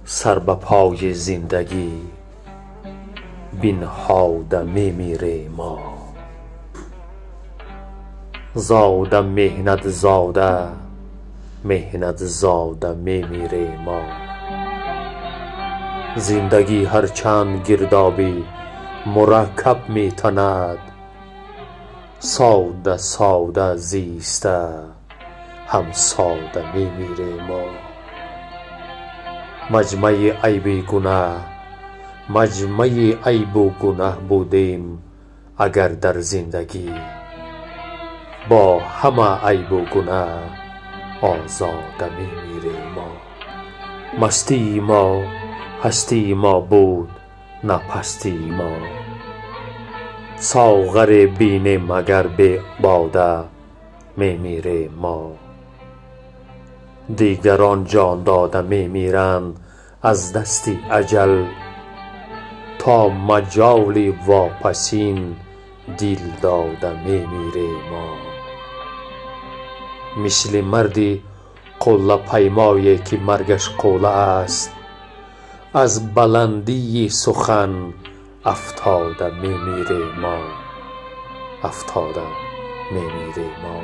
سر به پای زندگی بنهاده میمیریم ما، زاده مهنت زاده مهنت زاده میمیریم ما. زندگی هرچند گردابی مرکب میتند، ساده ساده زیسته هم ساده میمیریم ما. مجمع عیب گناه مجمع عیب و گناه بودیم اگر در زندگی، با همه عیب و گناه آزاده میمیریم ما. مستی ما هستی ما بود نه پستی ما، ساغر بینیم اگر به باده میمیریم ما. دیگران جان داده میمیرند از دستی اجل، تا مجال واپسین دل داده میمیریم ما. مثل مردی قله پیمایی که مرگش قله است، از بلندی سخن افتاده میمیریم ما، افتاده میمیریم ما.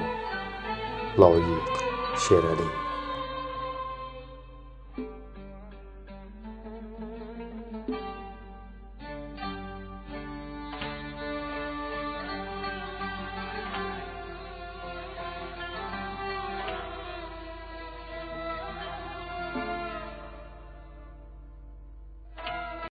لویق شرالî.